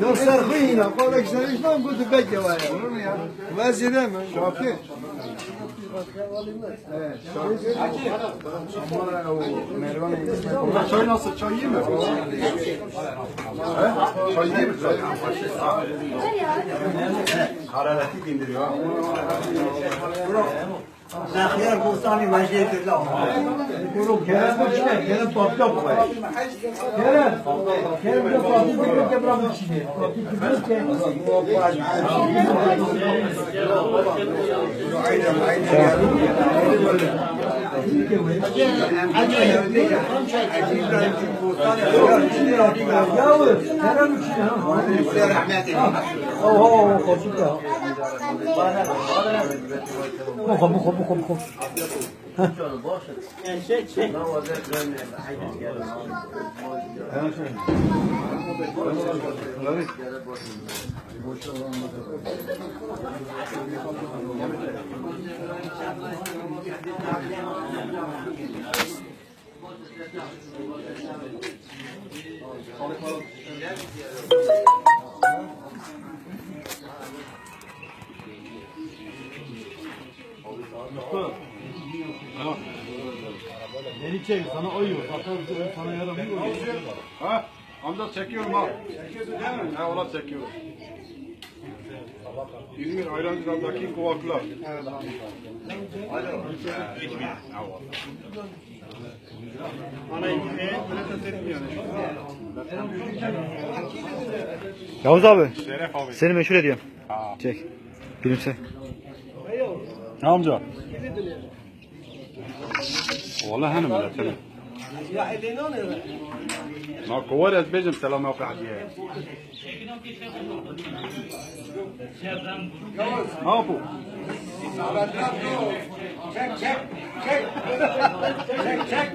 لو صرخينا قال لك شلون قلت بجي ويا وزير من شاكر Çay nasıl? Çay iyi mi? Çay iyi mi? Harareti indiriyor. Nakhiyar Bustani vaziyeti la. Bunu Kerem içine, Kerem topla bu. Kerem de fatih bir de bırakın içine. Fatih bir de Beni çek, sana oyuyor. Zaten sana yaramıyor. Ha? Amca çekiyorum ha. Çekiyorsun değil mi? Ha, ona çekiyorum. İzmir Ayrancılar'daki kovaklar. Evet. Yavuz abi, Şeref abi. seni meşhur ediyorum. Çek, gülümse. Ne amca? Vallahi hanım öyle selam. Ma kovar ez bejim selam yok hadiye. Ne yapı? Çek çek çek. Çek çek.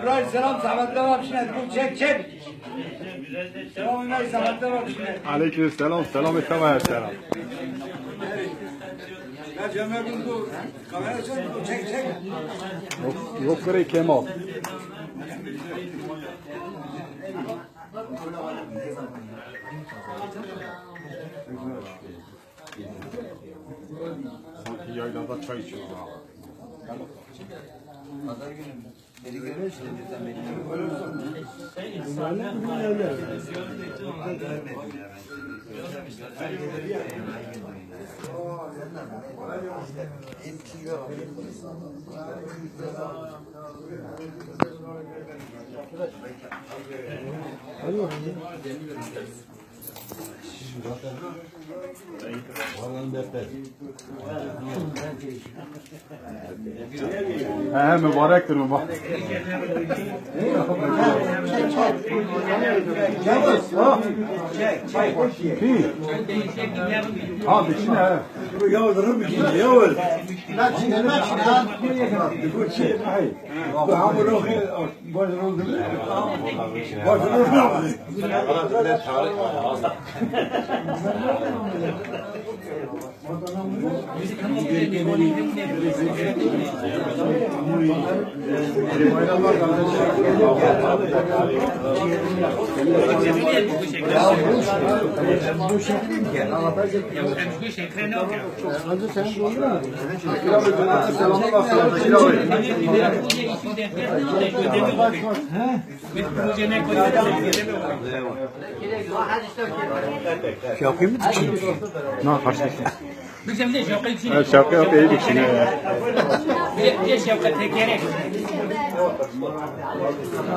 Abi selam sahabetle var şimdi. Bu çek çek. Selam iner sahabetle var şimdi. Aleyküm selam, selam etmeye selam. Ya Cemre bin bu kamera çek çek. Yok kere Kemal. Sanki yaylada çay içiyoruz ha. Beni görüyorsun sen beni. He mübarektir mübarek. Ha dişine he. Yavuz'un bir şey Yavuz. Lan çiğneme çiğneme. Bu şey. Bu hamuru bozuldu. Bozuldu. Bu şekli mi ki? Anlatacak. Bu şekli ne oluyor? Hacı sen doğru mu? Selamı basın. Kilavı. Şapkayı mı diksin? Ne karşılaştın? Bizim de şapka için. Evet şapka yok iyi diksin. Bir şapka tekere.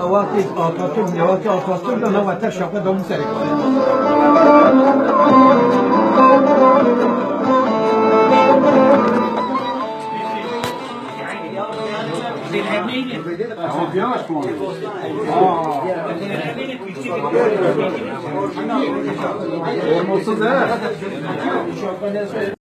Vakit Atatürk, Nevati Atatürk'le Nevati şapka damu serik. Ama yavaş mı? Olmasın da.